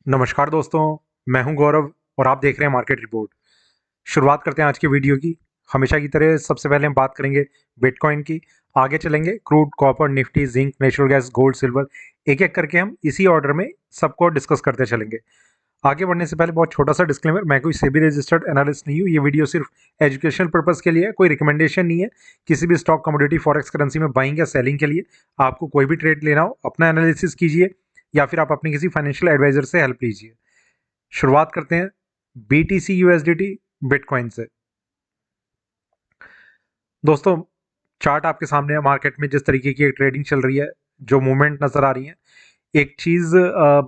नमस्कार दोस्तों, मैं हूं गौरव और आप देख रहे हैं मार्केट रिपोर्ट। शुरुआत करते हैं आज की वीडियो की। हमेशा की तरह सबसे पहले हम बात करेंगे बिटकॉइन की। आगे चलेंगे crude, copper, Nifty, zinc, natural gas, gold, silver, एक एक करके हम इसी ऑर्डर में सबको डिस्कस करते चलेंगे। आगे बढ़ने से पहले बहुत छोटा सा डिस्क्लेमर, मैं कोई सेबी रजिस्टर्ड एनालिस्ट नहीं हूँ। ये वीडियो सिर्फ एजुकेशनल पर्पस के लिए है, कोई रिकमेंडेशन नहीं है किसी भी स्टॉक, कमोडिटी, फॉरेक्स करेंसी में बाइंग या सेलिंग के लिए। आपको कोई भी ट्रेड लेना हो अपना एनालिसिस कीजिए या फिर आप अपने किसी फाइनेंशियल एडवाइजर से हेल्प लीजिए। शुरुआत करते हैं BTC USDT बिटकॉइन से। दोस्तों, चार्ट आपके सामने है। मार्केट में जिस तरीके की ट्रेडिंग चल रही है, जो मूवमेंट नजर आ रही है, एक चीज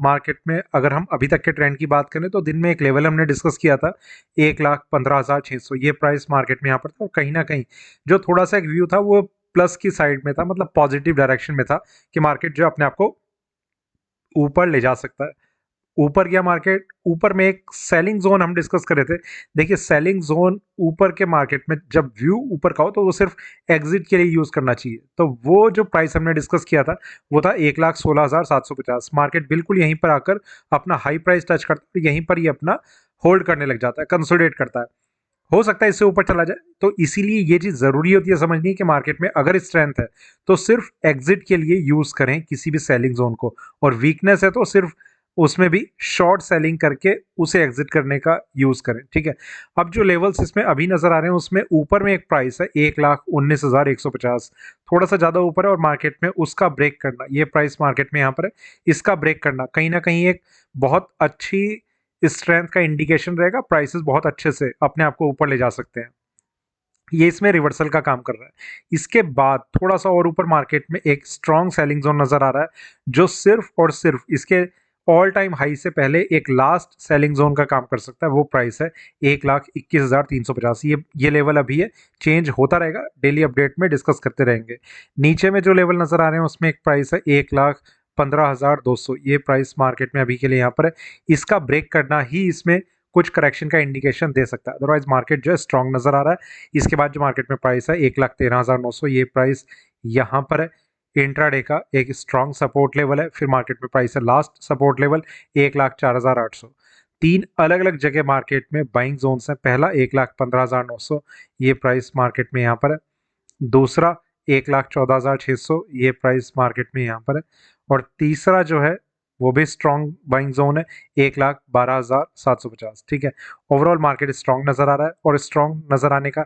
मार्केट में अगर हम अभी तक के ट्रेंड की बात करें तो दिन में एक लेवल हमने डिस्कस किया था 1,15,600। ये प्राइस मार्केट में यहाँ पर था और कहीं ना कहीं जो थोड़ा सा एक व्यू था वो प्लस की साइड में था, मतलब पॉजिटिव डायरेक्शन में था कि मार्केट जो अपने आप को ऊपर ले जा सकता है। ऊपर गया मार्केट, ऊपर में एक सेलिंग जोन हम डिस्कस कर रहे थे। देखिए, सेलिंग जोन ऊपर के मार्केट में जब व्यू ऊपर का हो तो वो सिर्फ एग्जिट के लिए यूज करना चाहिए। तो वो जो प्राइस हमने डिस्कस किया था वो था 1,16,750। मार्केट बिल्कुल यहीं पर आकर अपना हाई प्राइस टच करता है, यहीं पर ये अपना होल्ड करने लग जाता है, कंसोलिडेट करता है। हो सकता है इससे ऊपर चला जाए, तो इसीलिए ये चीज जरूरी होती है समझनी कि मार्केट में अगर स्ट्रेंथ है तो सिर्फ एग्जिट के लिए यूज करें किसी भी सेलिंग जोन को, और वीकनेस है तो सिर्फ उसमें भी शॉर्ट सेलिंग करके उसे एग्जिट करने का यूज करें। ठीक है। अब जो लेवल्स इसमें अभी नजर आ रहे हैं उसमें ऊपर में एक प्राइस है 1,19,150, थोड़ा सा ज्यादा ऊपर है, और मार्केट में उसका ब्रेक करना, ये प्राइस मार्केट में यहाँ पर है, इसका ब्रेक करना कहीं ना कहीं एक बहुत अच्छी स्ट्रेंथ का इंडिकेशन रहेगा। प्राइसेस बहुत अच्छे से अपने आप को ऊपर ले जा सकते हैं। ये इसमें रिवर्सल का काम कर रहा है। इसके बाद थोड़ा सा और ऊपर मार्केट में एक स्ट्रॉन्ग सेलिंग जोन नजर आ रहा है, जो सिर्फ और सिर्फ इसके ऑल टाइम हाई से पहले एक लास्ट सेलिंग जोन का काम कर सकता है। वो प्राइस है 1,21,350। ये लेवल अभी है, चेंज होता रहेगा, डेली अपडेट में डिस्कस करते रहेंगे। नीचे में जो लेवल नजर आ रहे हैं उसमें एक प्राइस है 1,15,200। ये प्राइस मार्केट में अभी के लिए यहाँ पर है। इसका ब्रेक करना ही इसमें कुछ करेक्शन का इंडिकेशन दे सकता है, अदरवाइज मार्केट जो है स्ट्रॉन्ग नजर आ रहा है। इसके बाद जो मार्केट में प्राइस है 1,13,900, ये प्राइस यहाँ पर है। इंट्राडे का एक स्ट्रॉन्ग सपोर्ट लेवल है। फिर मार्केट में प्राइस है लास्ट सपोर्ट लेवल 1,04,800। तीन अलग अलग जगह मार्केट में बाइंग जोन्स हैं। पहला 1,15,900, ये प्राइस मार्केट में यहाँ पर है। दूसरा 1,14,600, ये प्राइस मार्केट में यहाँ पर है। और तीसरा जो है वो भी स्ट्रॉन्ग बाइंग जोन है 1,12,750। ठीक है। ओवरऑल मार्केट स्ट्रॉन्ग नजर आ रहा है, और स्ट्रॉन्ग नजर आने का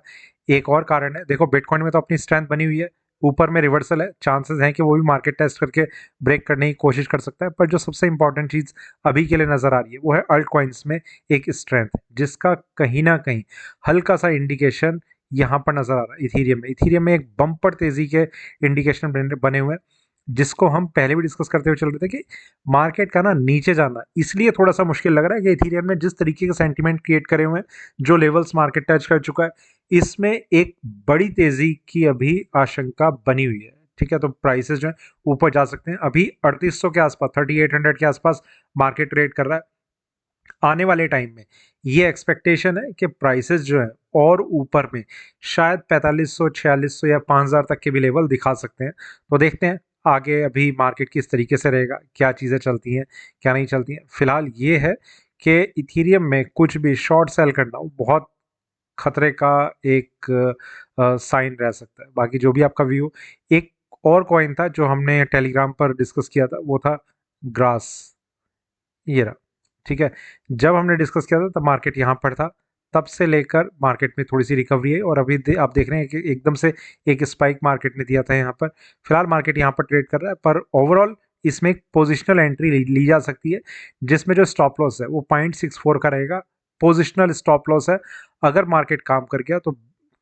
एक और कारण है, देखो बिटकॉइन में तो अपनी स्ट्रेंथ बनी हुई है, ऊपर में रिवर्सल है, चांसेस हैं कि वो भी मार्केट टेस्ट करके ब्रेक करने की कोशिश कर सकता है। पर जो सबसे इंपॉर्टेंट चीज अभी के लिए नजर आ रही है वो है अल्ट कॉइन्स में एक स्ट्रेंथ, जिसका कहीं ना कहीं हल्का सा इंडिकेशन यहाँ पर नजर आ रहा है। इथीरियम में एक बम्पर तेजी के इंडिकेशन बने हुए हैं, जिसको हम पहले भी डिस्कस करते हुए चल रहे थे कि मार्केट का ना नीचे जाना इसलिए थोड़ा सा मुश्किल लग रहा है कि इथीरियम ने जिस तरीके का सेंटीमेंट क्रिएट करे हुए हैं, जो लेवल्स मार्केट टच कर चुका है, इसमें एक बड़ी तेजी की अभी आशंका बनी हुई है। ठीक है। तो प्राइसेस जो है ऊपर जा सकते हैं। अभी 3,800 के आसपास, 3,800 के आसपास मार्केट ट्रेड कर रहा है। आने वाले टाइम में ये एक्सपेक्टेशन है कि प्राइसेस जो है और ऊपर में शायद 4,500, 4,600 या 5,000 तक के भी लेवल दिखा सकते हैं। तो देखते हैं आगे अभी मार्केट किस तरीके से रहेगा, क्या चीज़ें चलती हैं, क्या नहीं चलती हैं। फिलहाल ये है कि इथीरियम में कुछ भी शॉर्ट सेल करना बहुत खतरे का एक साइन रह सकता है। बाकी जो भी आपका व्यू। एक और कॉइन था जो हमने टेलीग्राम पर डिस्कस किया था, वो था ग्रास, ये रहा। ठीक है। जब हमने डिस्कस किया था तब मार्केट यहाँ पर था, तब से लेकर मार्केट में थोड़ी सी रिकवरी है, और अभी आप देख रहे हैं कि एकदम से एक स्पाइक मार्केट ने दिया था यहाँ पर। फिलहाल मार्केट यहाँ पर ट्रेड कर रहा है, पर ओवरऑल इसमें एक पोजिशनल एंट्री ली जा सकती है, जिसमें जो स्टॉप लॉस है वो 0.64 का रहेगा। पोजिशनल स्टॉप लॉस है। अगर मार्केट काम कर गया तो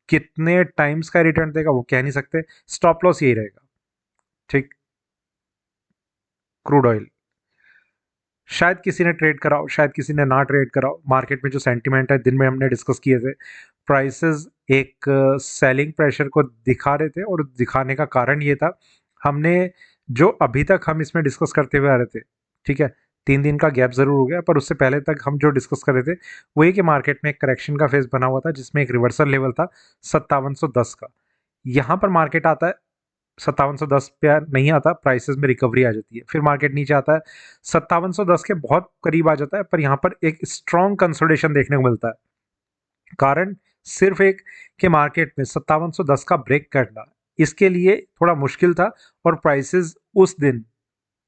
कितने टाइम्स का रिटर्न देगा वो कह नहीं सकते, स्टॉप लॉस यही रहेगा। ठीक। क्रूड ऑयल शायद किसी ने ट्रेड कराओ, शायद किसी ने ना ट्रेड कराओ। मार्केट में जो सेंटीमेंट है, दिन में हमने डिस्कस किए थे, प्राइसेस एक सेलिंग प्रेशर को दिखा रहे थे, और दिखाने का कारण ये था, हमने जो अभी तक हम इसमें डिस्कस करते हुए आ रहे थे, ठीक है, 3 दिन का गैप जरूर हो गया, पर उससे पहले तक हम जो डिस्कस कर रहे थे वो ये कि मार्केट में एक करेक्शन का फेज बना हुआ था, जिसमें एक रिवर्सल लेवल था 5710 का। यहाँ पर मार्केट आता है 5710 पे नहीं आता, प्राइसेस में रिकवरी आ जाती है, फिर मार्केट नीचे आता है 5710 के बहुत करीब आ जाता है, पर यहाँ पर एक स्ट्रॉन्ग कंसोलिडेशन देखने को मिलता है। कारण सिर्फ एक कि मार्केट में 5710 का ब्रेक करना इसके लिए थोड़ा मुश्किल था और प्राइसेस उस दिन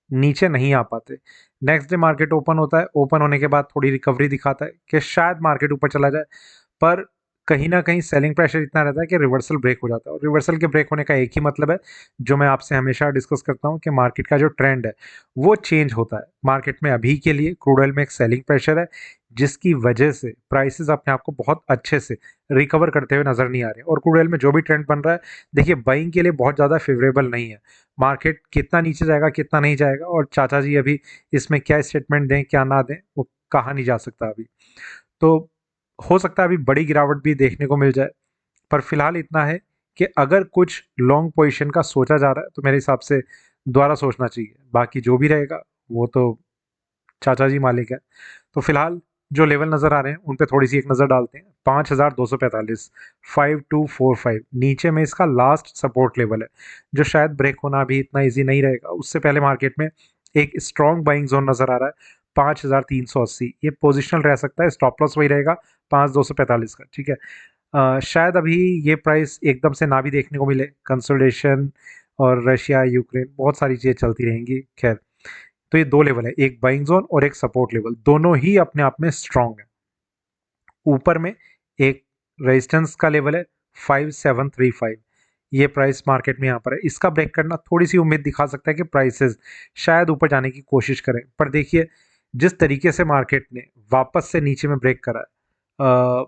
नीचे नहीं आ पाते। नेक्स्ट डे मार्केट ओपन होता है, ओपन होने के बाद थोड़ी रिकवरी दिखाता है कि शायद मार्केट ऊपर चला जाए, पर कहीं ना कहीं सेलिंग प्रेशर इतना रहता है कि रिवर्सल ब्रेक हो जाता है। और रिवर्सल के ब्रेक होने का एक ही मतलब है, जो मैं आपसे हमेशा डिस्कस करता हूँ, कि मार्केट का जो ट्रेंड है वो चेंज होता है। मार्केट में अभी के लिए क्रूड ऑयल में एक सेलिंग प्रेशर है, जिसकी वजह से प्राइसेस अपने आप को बहुत अच्छे से रिकवर करते हुए नजर नहीं आ रहे। और क्रूड ऑयल में जो भी ट्रेंड बन रहा है, देखिए बाइंग के लिए बहुत ज़्यादा फेवरेबल नहीं है। मार्केट कितना नीचे जाएगा कितना नहीं जाएगा, और चाचा जी अभी इसमें क्या स्टेटमेंट दें क्या ना दें, वो कहा नहीं जा सकता अभी। तो हो सकता है अभी बड़ी गिरावट भी देखने को मिल जाए, पर फिलहाल इतना है कि अगर कुछ लॉन्ग पोजीशन का सोचा जा रहा है तो मेरे हिसाब से दोबारा सोचना चाहिए। बाकी जो भी रहेगा वो तो चाचा जी मालिक है। तो फिलहाल जो लेवल नज़र आ रहे हैं उन पे थोड़ी सी एक नज़र डालते हैं। 5245, 5245 नीचे में इसका लास्ट सपोर्ट लेवल है, जो शायद ब्रेक होना भी इतना इजी नहीं रहेगा। उससे पहले मार्केट में एक स्ट्रॉन्ग बाइंग जोन नज़र आ रहा है 5380, ये पोजिशनल रह सकता है। स्टॉप लॉस वही रहेगा 5245 का, ठीक है। शायद अभी ये प्राइस एकदम से ना भी देखने को मिले, कंसोलिडेशन और रशिया यूक्रेन बहुत सारी चीज़ें चलती रहेंगी। खैर, तो ये दो लेवल है, एक बाइंग जोन और एक सपोर्ट लेवल, दोनों ही अपने आप में स्ट्रांग है। ऊपर में एक रेजिस्टेंस का लेवल है 5735, ये प्राइस मार्केट में यहाँ पर है। इसका ब्रेक करना थोड़ी सी उम्मीद दिखा सकता है कि प्राइसेस शायद ऊपर जाने की कोशिश करें, पर देखिए जिस तरीके से मार्केट ने वापस से नीचे में ब्रेक करा है,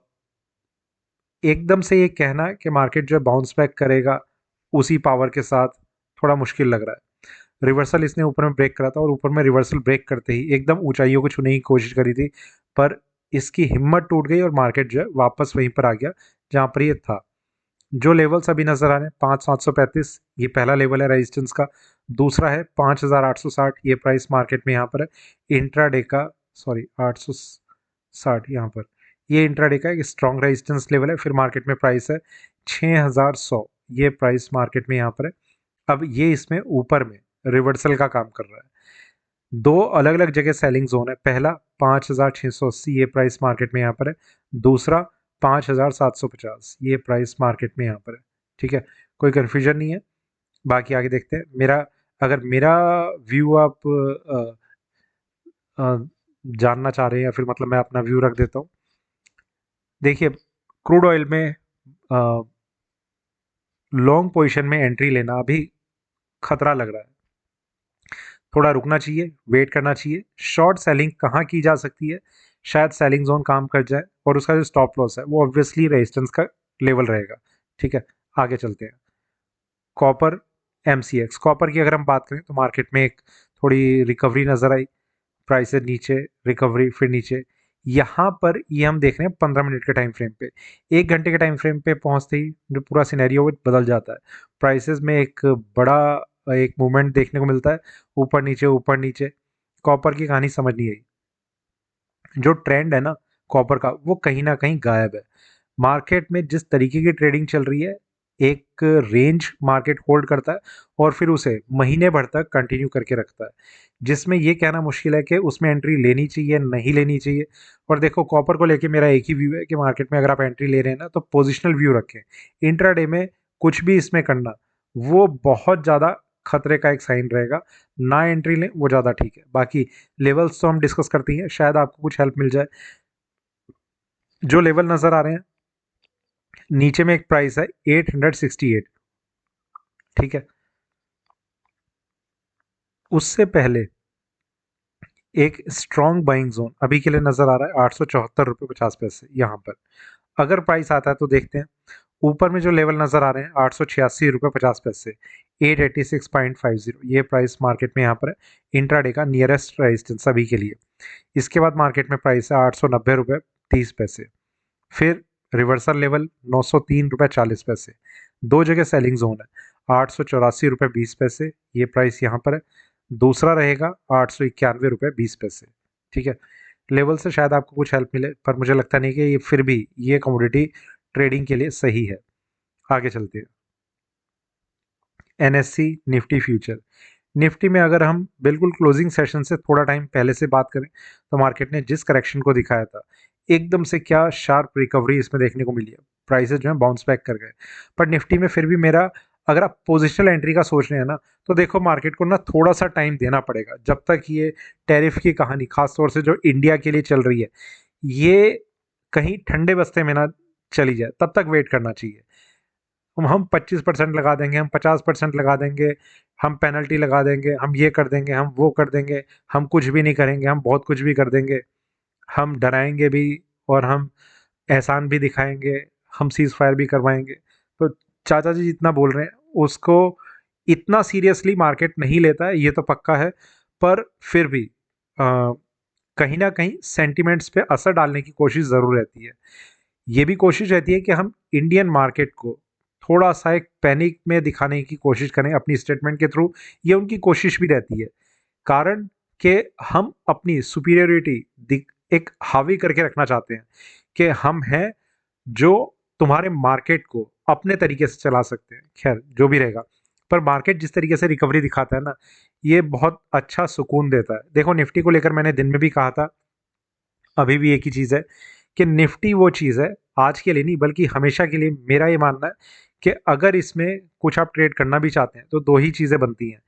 एकदम से ये कहना कि मार्केट जो है बाउंस बैक करेगा उसी पावर के साथ थोड़ा मुश्किल लग रहा है। रिवर्सल इसने ऊपर में ब्रेक करा था, और ऊपर में रिवर्सल ब्रेक करते ही एकदम ऊंचाइयों को छूने की कोशिश करी थी, पर इसकी हिम्मत टूट गई और मार्केट जो है वापस वहीं पर आ गया जहां पर ये था। जो लेवल्स अभी नजर आ रहे हैं 5735, ये पहला लेवल है रेजिस्टेंस का। दूसरा है 5860, ये प्राइस मार्केट में यहाँ पर है इंट्राडे का, सॉरी 860 यहाँ पर, ये इंट्राडे का एक स्ट्रॉन्ग रेजिस्टेंस लेवल है। फिर मार्केट में प्राइस है 6100, ये प्राइस मार्केट में यहाँ पर है। अब ये इसमें ऊपर में रिवर्सल का काम कर रहा है। दो अलग अलग जगह सेलिंग जोन है, पहला 5680, ये प्राइस मार्केट में यहाँ पर है। दूसरा 5750, ये प्राइस मार्केट में यहाँ पर है, ठीक है। कोई कन्फ्यूजन नहीं है। बाकी आगे देखते हैं। अगर मेरा व्यू आप जानना चाह रहे हैं, या फिर मतलब मैं अपना व्यू रख देता हूँ। देखिए क्रूड ऑयल में लॉन्ग पोजीशन में एंट्री लेना अभी खतरा लग रहा है, थोड़ा रुकना चाहिए, वेट करना चाहिए। शॉर्ट सेलिंग कहाँ की जा सकती है, शायद सेलिंग जोन काम कर जाए, और उसका जो स्टॉप लॉस है वो ऑब्वियसली रेजिस्टेंस का लेवल रहेगा, ठीक है। आगे चलते हैं। कॉपर, एमसीएक्स, कॉपर की अगर हम बात करें तो मार्केट में एक थोड़ी रिकवरी नजर आई, प्राइस नीचे, रिकवरी, फिर नीचे। यहाँ पर ये हम देख रहे हैं 15 मिनट के टाइम फ्रेम पे। 1 घंटे के टाइम फ्रेम पे पहुंचते ही जो पूरा सिनेरियो बदल जाता है। प्राइसेस में एक बड़ा एक मूवमेंट देखने को मिलता है, ऊपर नीचे ऊपर नीचे। कॉपर की कहानी समझ नहीं आई। जो ट्रेंड है ना कॉपर का, वो कहीं ना कहीं गायब है। मार्केट में जिस तरीके की ट्रेडिंग चल रही है, एक रेंज मार्केट होल्ड करता है और फिर उसे महीने भर तक कंटिन्यू करके रखता है, जिसमें ये कहना मुश्किल है कि उसमें एंट्री लेनी चाहिए नहीं लेनी चाहिए। और देखो कॉपर को लेके मेरा एक ही व्यू है कि मार्केट में अगर आप एंट्री ले रहे हैं ना तो पोजिशनल व्यू रखें। इंट्राडे में कुछ भी इसमें करना वो बहुत ज़्यादा खतरे का एक साइन रहेगा। ना एंट्री लें वो ज़्यादा ठीक है। बाकी लेवल्स तो हम डिस्कस करते हैं, शायद आपको कुछ हेल्प मिल जाए। जो लेवल नज़र आ रहे हैं, नीचे में एक प्राइस है 868, ठीक है। उससे पहले एक स्ट्रॉन्ग बाइंग जोन अभी के लिए नजर आ रहा है 874 रुपये 50 पैसे यहाँ पर। अगर प्राइस आता है तो देखते हैं। ऊपर में जो लेवल नजर आ रहे हैं 886 रुपये 50 पैसे, 886.50, ये प्राइस मार्केट में यहाँ पर है इंट्राडे का नियरेस्ट रेजिस्टेंस अभी के लिए। इसके बाद मार्केट में प्राइस है 890 रुपये 30 पैसे। फिर रिवर्सल लेवल 903 रुपये 40 पैसे। दो जगह सेलिंग जोन है 884 रुपये 20 पैसे, ये प्राइस यहाँ पर है। दूसरा रहेगा 891 रुपये 20 पैसे, ठीक है। लेवल से शायद आपको कुछ हेल्प मिले, पर मुझे लगता नहीं कि ये फिर भी ये कमोडिटी ट्रेडिंग के लिए सही है। आगे चलते हैं। NSC Nifty future. निफ्टी में अगर हम बिल्कुल क्लोजिंग सेशन से थोड़ा टाइम पहले से बात करें तो मार्केट ने जिस करेक्शन को दिखाया था, एकदम से क्या शार्प रिकवरी इसमें देखने को मिली है, प्राइसेस जो है बाउंस बैक कर गए। पर निफ्टी में फिर भी मेरा, अगर आप पोजिशनल एंट्री का सोच रहे हैं ना, तो देखो मार्केट को ना थोड़ा सा टाइम देना पड़ेगा, जब तक ये टैरिफ की कहानी खासतौर से जो इंडिया के लिए चल रही है ये कहीं ठंडे बस्ते में ना चली जाए, तब तक वेट करना चाहिए। हम 25% लगा देंगे, हम 50% लगा देंगे, हम पेनल्टी लगा देंगे, हम ये कर देंगे, हम वो कर देंगे, हम कुछ भी नहीं करेंगे, हम बहुत कुछ भी कर देंगे, हम डराएंगे भी और हम एहसान भी दिखाएंगे, हम सीज फायर भी करवाएंगे। तो चाचा जी जितना बोल रहे हैं उसको इतना सीरियसली मार्केट नहीं लेता है, ये तो पक्का है। पर फिर भी कहीं ना कहीं सेंटिमेंट्स पे असर डालने की कोशिश ज़रूर रहती है। ये भी कोशिश रहती है कि हम इंडियन मार्केट को थोड़ा सा एक पैनिक में दिखाने की कोशिश करें अपनी स्टेटमेंट के थ्रू। ये उनकी कोशिश भी रहती है, कारण कि हम अपनी सुपीरियरिटी एक हावी करके रखना चाहते हैं कि हम हैं जो तुम्हारे मार्केट को अपने तरीके से चला सकते हैं। खैर जो भी रहेगा, पर मार्केट जिस तरीके से रिकवरी दिखाता है ना, ये बहुत अच्छा सुकून देता है। देखो निफ्टी को लेकर मैंने दिन में भी कहा था, अभी भी एक ही चीज़ है कि निफ्टी वो चीज़ है आज के लिए नहीं बल्कि हमेशा के लिए। मेरा ये मानना है कि अगर इसमें कुछ आप ट्रेड करना भी चाहते हैं तो दो ही चीज़ें बनती हैं,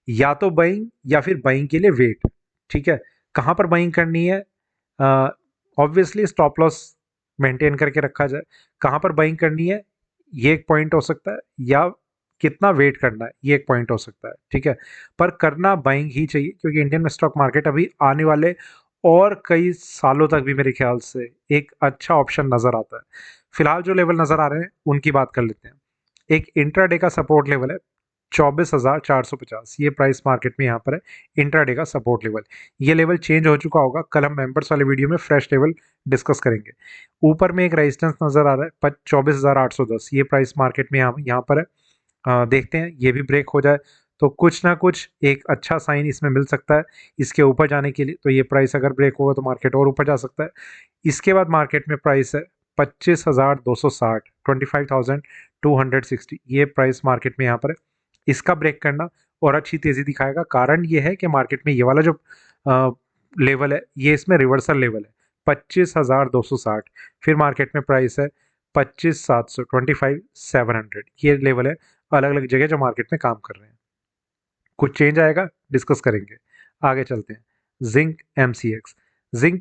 या तो बाइंग या फिर बाइंग के लिए वेट। ठीक है, कहाँ पर बाइंग करनी है? ऑब्वियसली स्टॉप लॉस मेंटेन करके रखा जाए। कहाँ पर बाइंग करनी है ये एक पॉइंट हो सकता है, या कितना वेट करना है ये एक पॉइंट हो सकता है। ठीक है, पर करना बाइंग ही चाहिए, क्योंकि इंडियन स्टॉक मार्केट अभी आने वाले और कई सालों तक भी मेरे ख्याल से एक अच्छा ऑप्शन नज़र आता है। फिलहाल जो लेवल नज़र आ रहे हैं उनकी बात कर लेते हैं। एक इंट्राडे का सपोर्ट लेवल है 24,450, ये प्राइस मार्केट में यहाँ पर है, इंट्राडे का सपोर्ट लेवल। ये लेवल चेंज हो चुका होगा, कल हम मेंबर्स वाले वीडियो में फ्रेश लेवल डिस्कस करेंगे। ऊपर में एक रेजिस्टेंस नज़र आ रहा है 24,810, ये प्राइस मार्केट में यहाँ पर है। देखते हैं ये भी ब्रेक हो जाए तो कुछ ना कुछ एक अच्छा साइन इसमें मिल सकता है इसके ऊपर जाने के लिए। तो ये प्राइस अगर ब्रेक होगा तो मार्केट और ऊपर जा सकता है। इसके बाद मार्केट में प्राइस है 25,260, 25,260, ये प्राइस मार्केट में यहाँ पर है। इसका ब्रेक करना और अच्छी तेज़ी दिखाएगा। कारण ये है कि मार्केट में ये वाला जो लेवल है ये इसमें रिवर्सल लेवल है 25,260। फिर मार्केट में प्राइस है 25,700, 25,700, ये लेवल है अलग अलग जगह जो मार्केट में काम कर रहे हैं। कुछ चेंज आएगा डिस्कस करेंगे। आगे चलते हैं जिंक एमसीएक्स। जिंक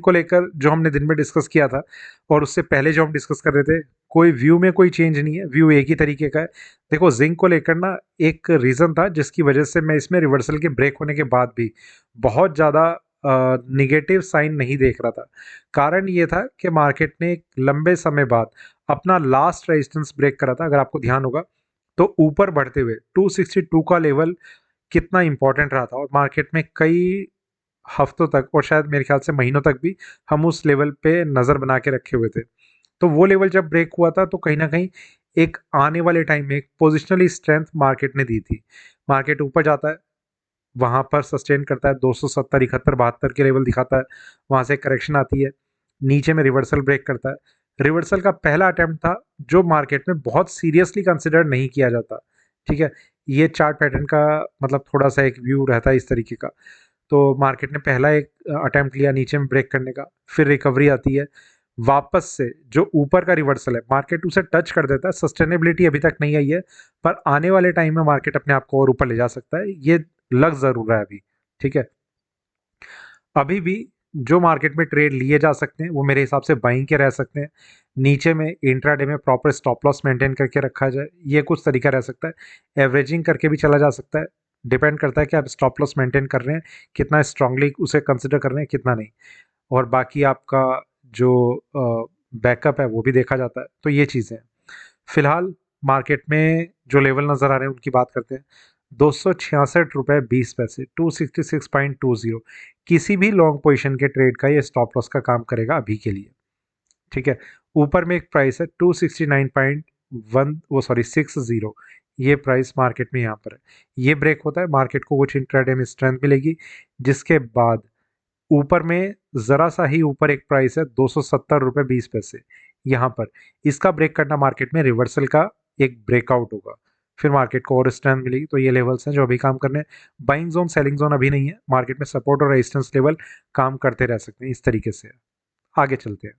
को लेकर जो हमने दिन में डिस्कस किया था और उससे पहले जो हम डिस्कस कर रहे थे, कोई व्यू में कोई चेंज नहीं है, व्यू एक ही तरीके का है। देखो जिंक को लेकर ना एक रीज़न था जिसकी वजह से मैं इसमें रिवर्सल के ब्रेक होने के बाद भी बहुत ज़्यादा निगेटिव साइन नहीं देख रहा था। कारण ये था कि मार्केट ने एक लंबे समय बाद अपना लास्ट रेजिस्टेंस ब्रेक करा था, अगर आपको ध्यान होगा तो ऊपर बढ़ते हुए 262 का लेवल कितना इंपॉर्टेंट रहा था, और मार्केट में कई हफ्तों तक और शायद मेरे ख्याल से महीनों तक भी हम उस लेवल पे नज़र बना के रखे हुए थे। तो वो लेवल जब ब्रेक हुआ था तो कहीं ना कहीं एक आने वाले टाइम में एक पोजिशनली स्ट्रेंथ मार्केट ने दी थी। मार्केट ऊपर जाता है, वहाँ पर सस्टेन करता है 270, 71, 72 के लेवल दिखाता है, वहाँ से करेक्शन आती है, नीचे में रिवर्सल ब्रेक करता है। रिवर्सल का पहला अटेम्प्ट था जो मार्केट में बहुत सीरियसली कंसिडर नहीं किया जाता। ठीक है, ये चार्ट पैटर्न का मतलब थोड़ा सा एक व्यू रहता है इस तरीके का। तो मार्केट ने पहला एक अटेम्प्ट लिया नीचे में ब्रेक करने का, फिर रिकवरी आती है, वापस से जो ऊपर का रिवर्सल है मार्केट उसे टच कर देता है। सस्टेनेबिलिटी अभी तक नहीं आई है, पर आने वाले टाइम में मार्केट अपने आप को और ऊपर ले जा सकता है, ये लग जरूर रहा है अभी। ठीक है, अभी भी जो मार्केट में ट्रेड लिए जा सकते हैं वो मेरे हिसाब से बाइंग के रह सकते हैं। नीचे में इंट्राडे में प्रॉपर स्टॉप लॉस मेंटेन करके रखा जाए, ये कुछ तरीका रह सकता है। एवरेजिंग करके भी चला जा सकता है, डिपेंड करता है कि आप स्टॉप लॉस मेंटेन कर रहे हैं, कितना स्ट्रांगली उसे कंसिडर कर रहे हैं, कितना नहीं। और बाकी आपका जो बैकअप है वो भी देखा जाता है। तो ये चीज़ें हैं। फिलहाल मार्केट में जो लेवल नज़र आ रहे हैं उनकी बात करते हैं। 266 रुपये 20 पैसे, 266.20, किसी भी लॉन्ग पोजीशन के ट्रेड का ये स्टॉप लॉस का काम करेगा अभी के लिए। ठीक है, ऊपर में एक प्राइस है 269.1, वो सॉरी 60, ये प्राइस मार्केट में यहाँ पर है। ये ब्रेक होता है, मार्केट को कुछ इंट्राडे में स्ट्रेंथ मिलेगी, जिसके बाद ऊपर में ज़रा सा ही ऊपर एक प्राइस है 270 रुपये 20 पैसे, यहाँ पर इसका ब्रेक करना मार्केट में रिवर्सल का एक ब्रेकआउट होगा। फिर मार्केट को और स्ट्रेंथ मिलेगी। तो ये लेवल्स हैं जो अभी काम करने हैं। बाइंग जोन सेलिंग जोन अभी नहीं है, मार्केट में सपोर्ट और रेजिस्टेंस लेवल काम करते रह सकते हैं इस तरीके से। आगे चलते हैं।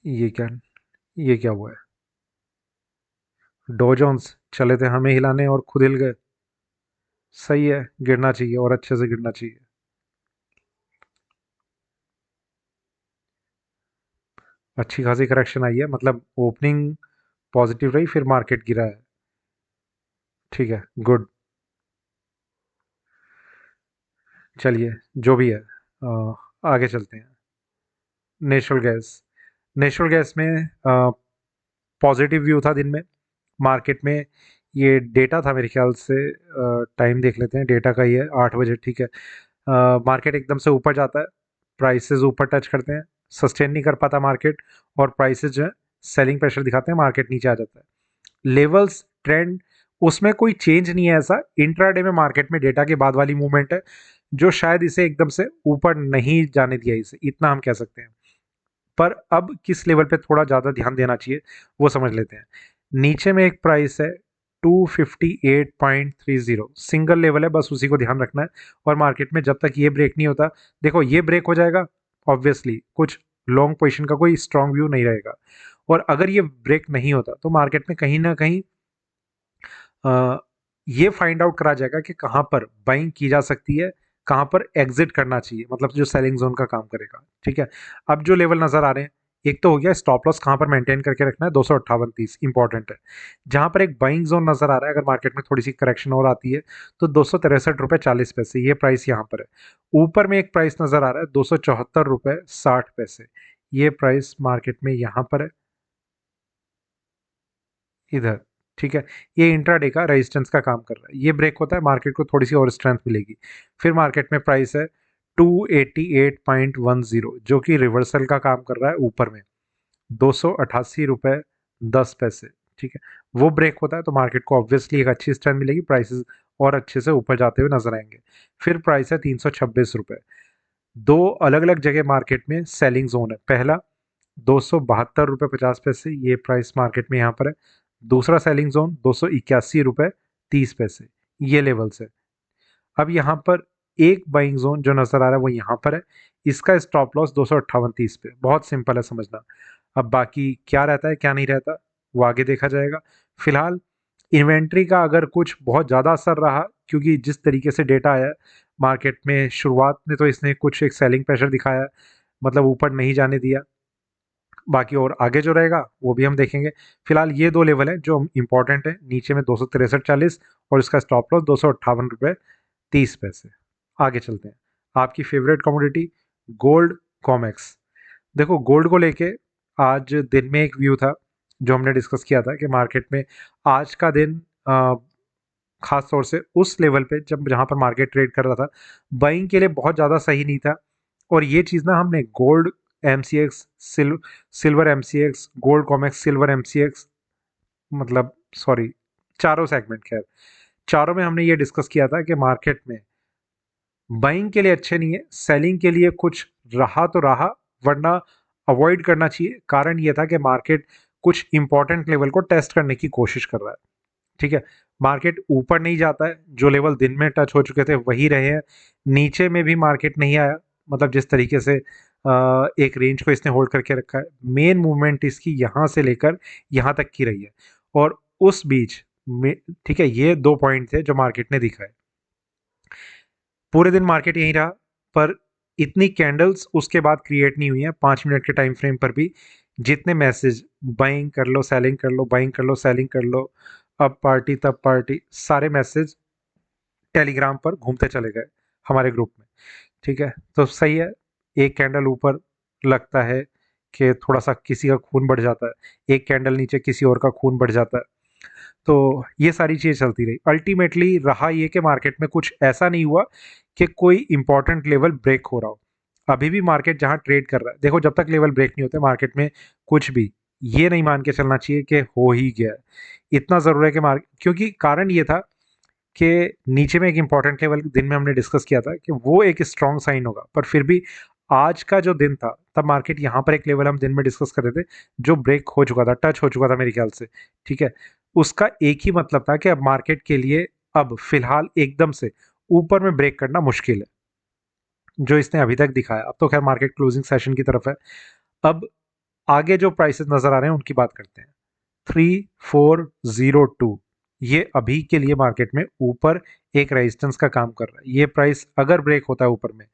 ये क्या, ये क्या हुआ है? डो जोन्स चले थे हमें हिलाने और खुद हिल गए। सही है, गिरना चाहिए और अच्छे से गिरना चाहिए। अच्छी खासी करेक्शन आई है, मतलब ओपनिंग पॉजिटिव रही, फिर मार्केट गिरा है। ठीक है, गुड। चलिए, जो भी है, आगे चलते हैं। Natural gas. नेचुरल गैस में पॉजिटिव व्यू था दिन में मार्केट में। ये डेटा था मेरे ख्याल से, टाइम देख लेते हैं, डेटा का ही है, 8 बजे। ठीक है, मार्केट एकदम से ऊपर जाता है, प्राइसेस ऊपर टच करते हैं, सस्टेन नहीं कर पाता मार्केट, और प्राइसेस जो है सेलिंग प्रेशर दिखाते हैं, मार्केट नीचे आ जाता है। लेवल्स ट्रेंड उसमें कोई चेंज नहीं है ऐसा। इंट्राडे में मार्केट में डेटा के बाद वाली मूवमेंट है जो शायद इसे एकदम से ऊपर नहीं जाने दिया, इसे इतना हम कह सकते हैं। पर अब किस लेवल पे थोड़ा ज़्यादा ध्यान देना चाहिए वो समझ लेते हैं। नीचे में एक प्राइस है 258.30, सिंगल लेवल है, बस उसी को ध्यान रखना है। और मार्केट में जब तक ये ब्रेक नहीं होता, देखो ये ब्रेक हो जाएगा ऑब्वियसली कुछ लॉन्ग पोजीशन का कोई स्ट्रॉन्ग व्यू नहीं रहेगा। और अगर ये ब्रेक नहीं होता तो मार्केट में कहीं ना कहीं ये फाइंड आउट करा जाएगा कि कहाँ पर बाइंग की जा सकती है, कहाँ पर एग्जिट करना चाहिए, मतलब जो सेलिंग जोन का काम करेगा। ठीक है, अब जो लेवल नजर आ रहे हैं, एक तो हो गया स्टॉप लॉस कहाँ पर मेंटेन करके रखना है, 258.30 इंपॉर्टेंट है। जहाँ पर एक बाइंग जोन नजर आ रहा है, अगर मार्केट में थोड़ी सी करेक्शन और आती है तो 263.40 रुपये, ये प्राइस यहाँ पर है। ऊपर में एक प्राइस नजर आ रहा है 274.60, ये प्राइस मार्केट में यहाँ पर है, इधर। ठीक है, ये इंट्राडे का रेजिस्टेंस का काम कर रहा है। ये ब्रेक होता है, मार्केट को थोड़ी सी और स्ट्रेंथ मिलेगी। फिर मार्केट में प्राइस है 288.10, जो कि रिवर्सल का काम कर रहा है ऊपर में, 288.10। ठीक है, वो ब्रेक होता है तो मार्केट को ऑब्वियसली एक अच्छी स्ट्रेंथ मिलेगी, प्राइसेस और अच्छे से ऊपर जाते हुए नजर आएंगे। फिर प्राइस है 326 रुपये। दो अलग अलग जगह मार्केट में सेलिंग जोन है। पहला 272.50, ये प्राइस मार्केट में यहाँ पर है। दूसरा सेलिंग जोन 281.30, ये लेवल्स है। अब यहाँ पर एक बाइंग जोन जो नजर आ रहा है वो यहाँ पर है, इसका स्टॉप लॉस 258.30 पे। बहुत सिंपल है समझना। अब बाकी क्या रहता है क्या नहीं रहता वो आगे देखा जाएगा। फिलहाल इन्वेंट्री का अगर कुछ बहुत ज़्यादा असर रहा, क्योंकि जिस तरीके से डेटा आया मार्केट में शुरुआत में, तो इसने कुछ एक सेलिंग प्रेशर दिखाया, मतलब ऊपर नहीं जाने दिया। बाकी और आगे जो रहेगा वो भी हम देखेंगे। फिलहाल ये दो लेवल हैं जो इंपॉर्टेंट है, नीचे में 263.40 और इसका स्टॉप लॉस 258.30। आगे चलते हैं। आपकी फेवरेट कमोडिटी गोल्ड, कॉमेक्स। देखो गोल्ड को लेके आज दिन में एक व्यू था जो हमने डिस्कस किया था कि मार्केट में आज का दिन खास तौर से उस लेवल पे जब जहाँ पर मार्केट ट्रेड कर रहा था, बाइंग के लिए बहुत ज़्यादा सही नहीं था। और ये चीज़ ना हमने gold MCX, silver MCX, gold COMEX, silver MCX, मतलब सॉरी, चारों सेगमेंट, खैर चारों में हमने ये डिस्कस किया था कि मार्केट में बाइंग के लिए अच्छे नहीं है, सेलिंग के लिए कुछ रहा तो रहा, वरना अवॉइड करना चाहिए। कारण ये था कि मार्केट कुछ इंपॉर्टेंट लेवल को टेस्ट करने की कोशिश कर रहा है। ठीक है, मार्केट ऊपर नहीं जाता है, जो लेवल दिन में टच हो चुके थे वही रहे हैं। नीचे में भी मार्केट नहीं आया, मतलब जिस तरीके से एक रेंज को इसने होल्ड करके रखा है। मेन मूवमेंट इसकी यहाँ से लेकर यहाँ तक की रही है, और उस बीच में, ठीक है, ये 2 पॉइंट थे जो मार्केट ने दिखाए। पूरे दिन मार्केट यहीं रहा, पर इतनी कैंडल्स उसके बाद क्रिएट नहीं हुई हैं 5 मिनट के टाइम फ्रेम पर भी। जितने मैसेज बाइंग कर लो, सेलिंग कर लो, बाइंग कर लो, सेलिंग कर लो, अब पार्टी तब पार्टी, सारे मैसेज टेलीग्राम पर घूमते चले गए हमारे ग्रुप में। ठीक है, तो सही है। एक कैंडल ऊपर लगता है कि थोड़ा सा किसी का खून बढ़ जाता है, एक कैंडल नीचे किसी और का खून बढ़ जाता है। तो ये सारी चीज़ चलती रही। अल्टीमेटली रहा ये कि मार्केट में कुछ ऐसा नहीं हुआ कि कोई इंपॉर्टेंट लेवल ब्रेक हो रहा हो। अभी भी मार्केट जहाँ ट्रेड कर रहा है, देखो जब तक लेवल ब्रेक नहीं होते मार्केट में कुछ भी ये नहीं मान के चलना चाहिए कि हो ही गया है। इतना ज़रूर है कि मार्केट, क्योंकि कारण ये था कि नीचे में एक इंपॉर्टेंट लेवल दिन में हमने डिस्कस किया था कि वो एक स्ट्रॉन्ग साइन होगा, पर फिर भी आज का जो दिन था तब मार्केट यहाँ पर एक लेवल हम दिन में डिस्कस कर रहे थे जो ब्रेक हो चुका था, टच हो चुका था मेरे ख्याल से, ठीक है। उसका एक ही मतलब था कि अब मार्केट के लिए अब फिलहाल एकदम से ऊपर में ब्रेक करना मुश्किल है, जो इसने अभी तक दिखाया। अब तो खैर मार्केट क्लोजिंग सेशन की तरफ है। अब आगे जो प्राइसेस नजर आ रहे हैं उनकी बात करते हैं। 3402 ये अभी के लिए मार्केट में ऊपर एक रेजिस्टेंस का काम कर रहा है। ये प्राइस अगर ब्रेक होता है ऊपर में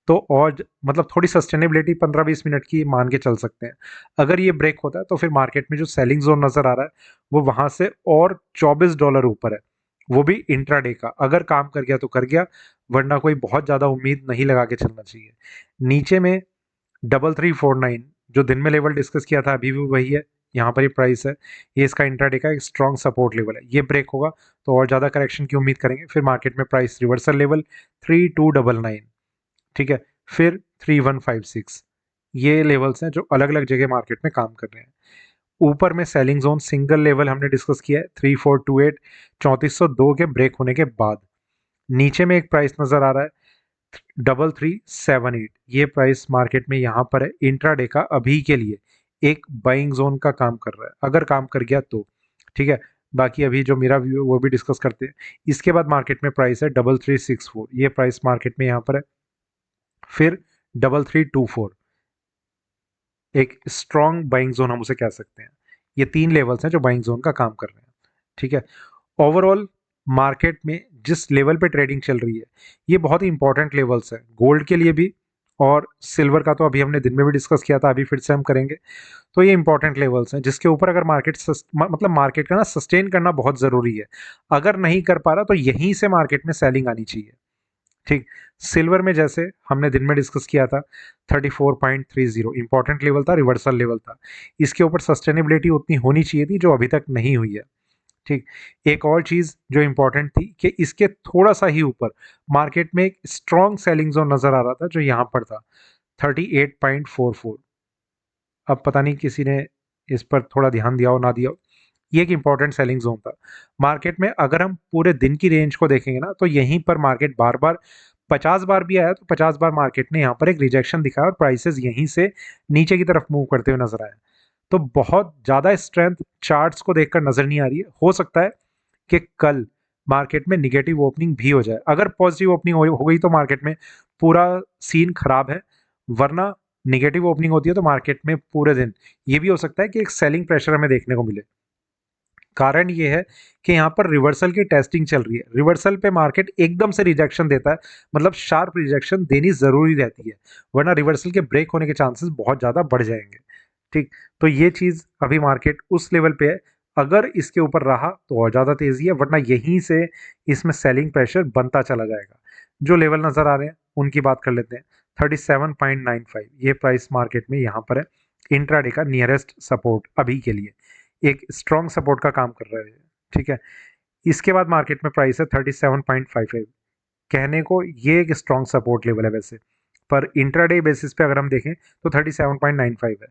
तो और मतलब थोड़ी सस्टेनेबिलिटी 15-20 मिनट की मान के चल सकते हैं। अगर ये ब्रेक होता है तो फिर मार्केट में जो सेलिंग जोन नजर आ रहा है वो वहां से और $24 ऊपर है, वो भी इंट्राडे का। अगर काम कर गया तो कर गया, वरना कोई बहुत ज्यादा उम्मीद नहीं लगा के चलना चाहिए। नीचे में 3349 जो दिन में लेवल डिस्कस किया था अभी भी वही है, यहाँ पर ही प्राइस है। ये इसका इंट्राडे का एक स्ट्रॉन्ग सपोर्ट लेवल है। ये ब्रेक होगा तो और ज़्यादा करेक्शन की उम्मीद करेंगे। फिर मार्केट में प्राइस रिवर्सल लेवल 3299, ठीक है, फिर 3156। ये लेवल्स हैं जो अलग अलग जगह मार्केट में काम कर रहे हैं। ऊपर में सेलिंग जोन सिंगल लेवल हमने डिस्कस किया है 3428, 3402 के ब्रेक होने के बाद। नीचे में एक प्राइस नजर आ रहा है 3378। ये प्राइस मार्केट में यहाँ पर है इंट्राडे का, अभी के लिए एक बाइंग जोन का काम कर रहा है, अगर काम कर गया तो, ठीक है। बाकी अभी जो मेरा व्यू है वो भी डिस्कस करते हैं। इसके बाद मार्केट में प्राइस है 3364। ये प्राइस मार्केट में यहाँ पर है। फिर 3324 एक स्ट्रॉन्ग बाइंग जोन हम उसे कह सकते हैं। ये तीन लेवल्स हैं जो बाइंग जोन का काम कर रहे हैं, ठीक है। ओवरऑल मार्केट में जिस लेवल पे ट्रेडिंग चल रही है ये बहुत ही इंपॉर्टेंट लेवल्स है गोल्ड के लिए भी, और सिल्वर का तो अभी हमने दिन में भी डिस्कस किया था, अभी फिर से हम करेंगे। तो ये इंपॉर्टेंट लेवल्स हैं जिसके ऊपर अगर मार्केट मतलब मार्केट का ना सस्टेन करना बहुत ज़रूरी है। अगर नहीं कर पा रहा तो यहीं से मार्केट में सेलिंग आनी चाहिए, ठीक। सिल्वर में जैसे हमने दिन में डिस्कस किया था 34.30 इंपॉर्टेंट लेवल था, रिवर्सल लेवल था। इसके ऊपर सस्टेनेबिलिटी उतनी होनी चाहिए थी जो अभी तक नहीं हुई है, ठीक। एक और चीज़ जो इंपॉर्टेंट थी कि इसके थोड़ा सा ही ऊपर मार्केट में एक स्ट्रॉन्ग सेलिंग जोन नजर आ रहा था जो यहाँ पर था 38.44। अब पता नहीं किसी ने इस पर थोड़ा ध्यान दिया हो ना दिया हो, ये एक इंपॉर्टेंट सेलिंग जोन था मार्केट में। अगर हम पूरे दिन की रेंज को देखेंगे ना तो यहीं पर मार्केट बार बार 50 बार भी आया, तो 50 बार मार्केट ने यहाँ पर एक रिजेक्शन दिखाया और प्राइसेस यहीं से नीचे की तरफ मूव करते हुए नजर आए। तो बहुत ज़्यादा स्ट्रेंथ चार्ट्स को देखकर नजर नहीं आ रही है। हो सकता है कि कल मार्केट में निगेटिव ओपनिंग भी हो जाए। अगर पॉजिटिव ओपनिंग हो गई तो मार्केट में पूरा सीन खराब है, वरना निगेटिव ओपनिंग होती है तो मार्केट में पूरे दिन ये भी हो सकता है कि एक सेलिंग प्रेशर हमें देखने को मिले। कारण ये है कि यहाँ पर रिवर्सल की टेस्टिंग चल रही है। रिवर्सल पे मार्केट एकदम से रिजेक्शन देता है, मतलब शार्प रिजेक्शन देनी ज़रूरी रहती है, वरना रिवर्सल के ब्रेक होने के चांसेस बहुत ज़्यादा बढ़ जाएंगे, ठीक। तो ये चीज़ अभी मार्केट उस लेवल पे है, अगर इसके ऊपर रहा तो और ज़्यादा तेज़ी है, वरना यहीं से इसमें सेलिंग प्रेशर बनता चला जाएगा। जो लेवल नज़र आ रहे हैं उनकी बात कर लेते हैं। 37.95 ये प्राइस मार्केट में यहाँ पर है, इंट्राडे का नियरेस्ट सपोर्ट अभी के लिए, एक स्ट्रॉन्ग सपोर्ट का काम कर रहा है, ठीक है। इसके बाद मार्केट में प्राइस है 37.55। कहने को ये एक स्ट्रॉन्ग सपोर्ट लेवल है वैसे, पर इंट्राडे बेसिस पे अगर हम देखें तो 37.95 है।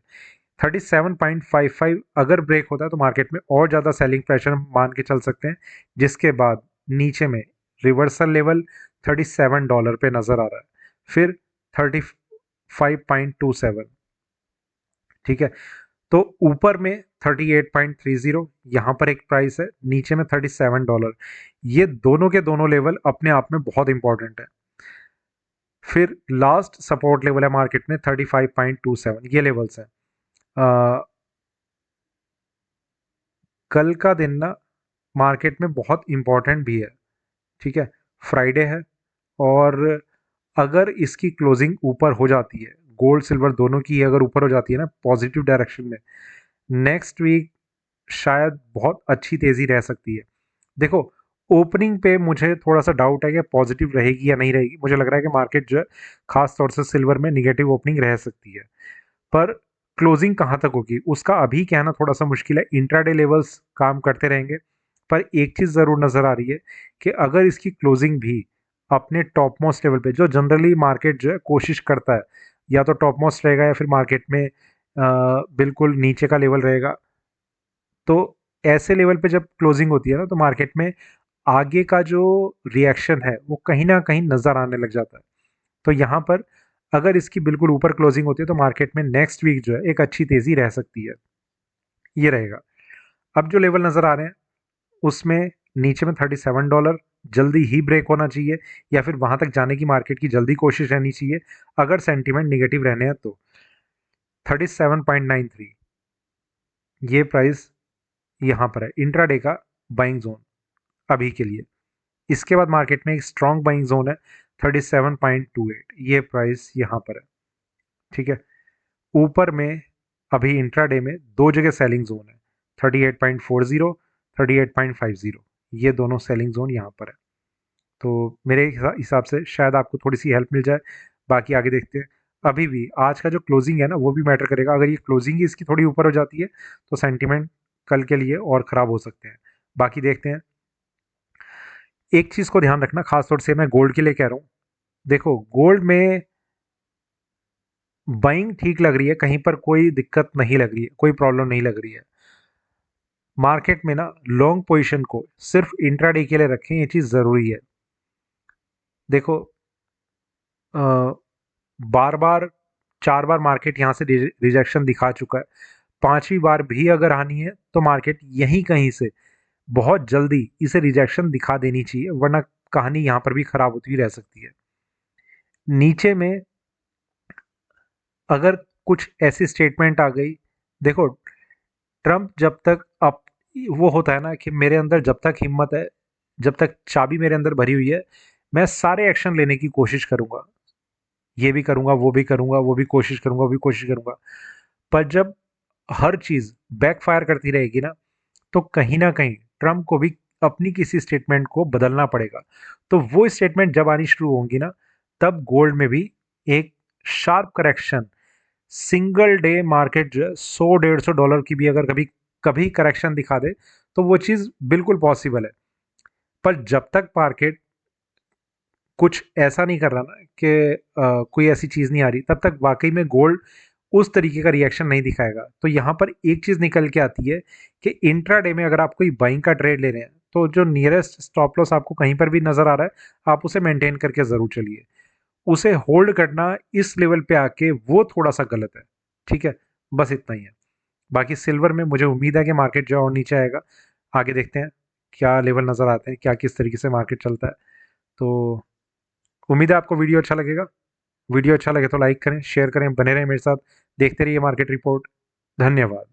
37.55 अगर ब्रेक होता है तो मार्केट में और ज़्यादा सेलिंग प्रेशर हम मान के चल सकते हैं, जिसके बाद नीचे में रिवर्सल लेवल $37 पे नज़र आ रहा है, फिर 35.27, ठीक है। तो ऊपर में 38.30 यहाँ पर एक प्राइस है, नीचे में $37। ये दोनों के दोनों लेवल अपने आप में बहुत इंपॉर्टेंट है। फिर लास्ट सपोर्ट लेवल है मार्केट में 35.27। ये लेवल्स हैं। कल का दिन ना मार्केट में बहुत इंपॉर्टेंट भी है, ठीक है। फ्राइडे है, और अगर इसकी क्लोजिंग ऊपर हो जाती है, गोल्ड सिल्वर दोनों की अगर ऊपर हो जाती है ना पॉजिटिव डायरेक्शन में, नेक्स्ट वीक शायद बहुत अच्छी तेज़ी रह सकती है। देखो, ओपनिंग पे मुझे थोड़ा सा डाउट है कि पॉजिटिव रहेगी या नहीं रहेगी। मुझे लग रहा है कि मार्केट जो है खास तौर से सिल्वर में निगेटिव ओपनिंग रह सकती है, पर क्लोजिंग कहाँ तक होगी उसका अभी कहना थोड़ा सा मुश्किल है। इंट्राडे लेवल्स काम करते रहेंगे, पर एक चीज़ ज़रूर नज़र आ रही है कि अगर इसकी क्लोजिंग भी अपने टॉप मोस्ट लेवल पे, जो जनरली मार्केट जो है कोशिश करता है, या तो टॉप मोस्ट रहेगा या फिर मार्केट में बिल्कुल नीचे का लेवल रहेगा, तो ऐसे लेवल पे जब क्लोजिंग होती है ना तो मार्केट में आगे का जो रिएक्शन है वो कहीं ना कहीं नज़र आने लग जाता है। तो यहाँ पर अगर इसकी बिल्कुल ऊपर क्लोजिंग होती है तो मार्केट में नेक्स्ट वीक जो है एक अच्छी तेज़ी रह सकती है, ये रहेगा। अब जो लेवल नज़र आ रहे हैं उसमें नीचे में $37 जल्दी ही ब्रेक होना चाहिए, या फिर वहां तक जाने की मार्केट की जल्दी कोशिश रहनी चाहिए अगर सेंटीमेंट निगेटिव रहने हैं तो। 37.93 ये प्राइस यहाँ पर है इंट्राडे का बाइंग जोन अभी के लिए। इसके बाद मार्केट में एक स्ट्रॉन्ग बाइंग जोन है 37.28, ये प्राइस यहाँ पर है, ठीक है। ऊपर में अभी इंट्राडे में दो जगह सेलिंग जोन है, 38.40, 38.50, ये दोनों सेलिंग जोन यहाँ पर है। तो मेरे हिसाब से शायद आपको थोड़ी सी हेल्प मिल जाए। बाकी आगे देखते हैं। अभी भी आज का जो क्लोजिंग है ना वो भी मैटर करेगा। अगर ये क्लोजिंग ही इसकी थोड़ी ऊपर हो जाती है तो सेंटिमेंट कल के लिए और ख़राब हो सकते हैं। बाकी देखते हैं। एक चीज़ को ध्यान रखना, खास तौर से मैं गोल्ड के लिए कह रहा हूँ। देखो गोल्ड में बाइंग ठीक लग रही है, कहीं पर कोई दिक्कत नहीं लग रही है, कोई प्रॉब्लम नहीं लग रही है। मार्केट में ना लॉन्ग पोजीशन को सिर्फ इंट्राडे के लिए रखें, ये चीज़ ज़रूरी है। देखो बार बार 4 बार मार्केट यहाँ से रिजेक्शन दिखा चुका है। 5वीं बार भी अगर आनी है तो मार्केट यहीं कहीं से बहुत जल्दी इसे रिजेक्शन दिखा देनी चाहिए, वरना कहानी यहाँ पर भी खराब होती रह सकती है। नीचे में अगर कुछ ऐसी स्टेटमेंट आ गई, देखो ट्रम्प जब तक अब वो होता है ना कि मेरे अंदर जब तक हिम्मत है, जब तक चाबी मेरे अंदर भरी हुई है, मैं सारे एक्शन लेने की कोशिश करूंगा। ये भी करूंगा, वो भी करूंगा, वो भी कोशिश करूंगा, वो भी कोशिश करूंगा। पर जब हर चीज बैकफायर करती रहेगी ना, तो कहीं ना कहीं ट्रम्प को भी अपनी किसी स्टेटमेंट को बदलना पड़ेगा। तो वो स्टेटमेंट जब आनी शुरू होंगी ना, तब गोल्ड में भी एक sharp correction, single day market जो है 100-150 डॉलर की भी अगर कभी कभी करेक्शन दिखा दे तो वो चीज़ बिल्कुल पॉसिबल है। पर जब तक मार्केट कुछ ऐसा नहीं कर रहा ना कि कोई ऐसी चीज़ नहीं आ रही, तब तक वाकई में गोल्ड उस तरीके का रिएक्शन नहीं दिखाएगा। तो यहाँ पर एक चीज़ निकल के आती है कि इंट्राडे में अगर आप कोई बाइंग का ट्रेड ले रहे हैं तो जो नियरेस्ट स्टॉप लॉस आपको कहीं पर भी नज़र आ रहा है, आप उसे मेंटेन करके ज़रूर चलिए। उसे होल्ड करना इस लेवल पे आके वो थोड़ा सा गलत है, ठीक है। बस इतना ही है। बाकी सिल्वर में मुझे उम्मीद है कि मार्केट जो और नीचे आएगा। आगे देखते हैं क्या लेवल नज़र आते हैं, क्या किस तरीके से मार्केट चलता है। तो उम्मीद है आपको वीडियो अच्छा लगेगा। वीडियो अच्छा लगे तो लाइक करें, शेयर करें, बने रहें मेरे साथ, देखते रहिए मार्केट रिपोर्ट। धन्यवाद।